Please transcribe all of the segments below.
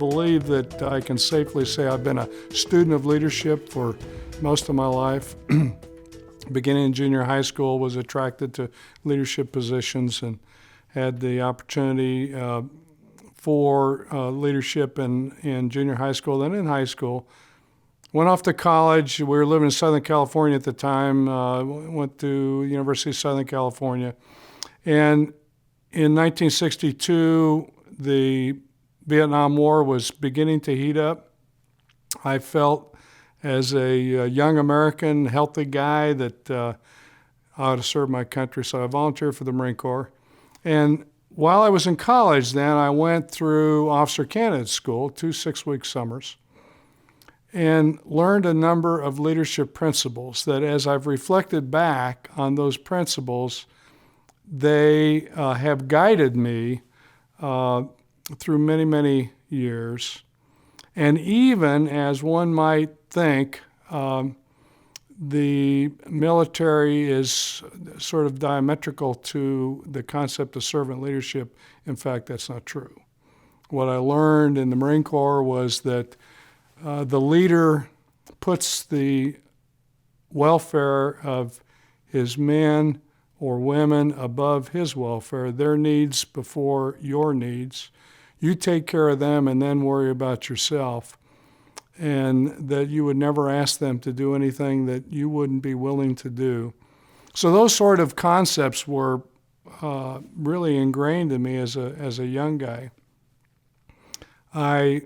believe that I can safely say I've been a student of leadership for most of my life. Beginning in junior high school, was attracted to leadership positions and had the opportunity for leadership in junior high school, then in high school. Went off to college. We were living in Southern California at the time. Went to University of Southern California. And in 1962, the Vietnam War was beginning to heat up. I felt as a young American, healthy guy that I ought to serve my country, so I volunteered for the Marine Corps. And while I was in college then, I went through Officer Candidate School, 2 6-week summers, and learned a number of leadership principles that, as I've reflected back on those principles, they have guided me through many, many years. And even as one might think, the military is sort of diametrical to the concept of servant leadership. In fact, that's not true. What I learned in the Marine Corps was that the leader puts the welfare of his men or women above his welfare, their needs before your needs. You take care of them and then worry about yourself. And that you would never ask them to do anything that you wouldn't be willing to do. So those sort of concepts were really ingrained in me as a young guy. I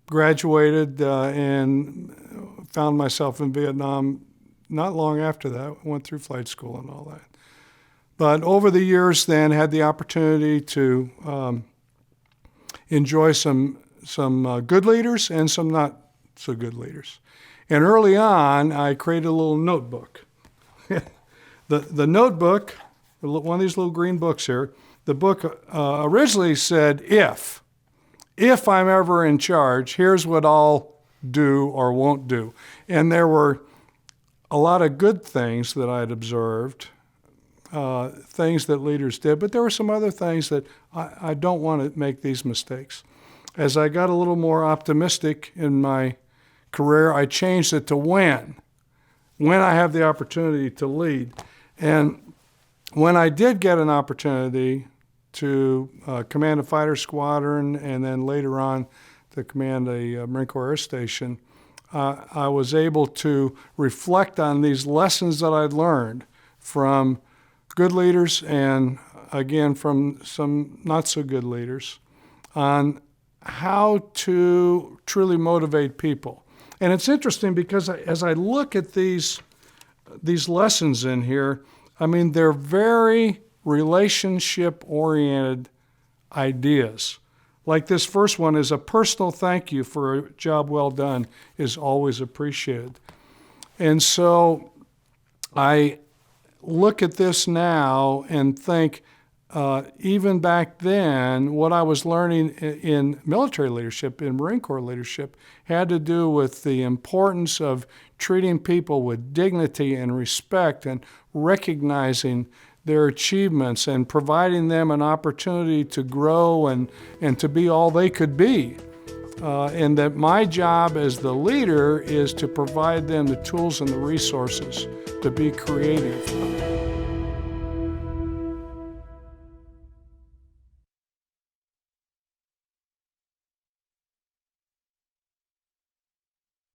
graduated and found myself in Vietnam not long after that. Went through flight school and all that. But over the years then, had the opportunity to enjoy some good leaders and some not so good leaders. And early on, I created a little notebook. The notebook, one of these little green books here, the book originally said, if I'm ever in charge, here's what I'll do or won't do. And there were a lot of good things that I'd observed, things that leaders did, but there were some other things that I don't want to make these mistakes. As I got a little more optimistic in my career, I changed it to when I have the opportunity to lead. And when I did get an opportunity to command a fighter squadron and then later on to command a Marine Corps Air Station, I was able to reflect on these lessons that I'd learned from good leaders and, again, from some not so good leaders on how to truly motivate people. And it's interesting because as I look at these lessons in here, I mean, they're very relationship-oriented ideas. Like this first one is a personal thank you for a job well done is always appreciated. And so I look at this now and think, even back then, what I was learning in military leadership, in Marine Corps leadership, had to do with the importance of treating people with dignity and respect and recognizing their achievements and providing them an opportunity to grow and to be all they could be. And that my job as the leader is to provide them the tools and the resources to be creative.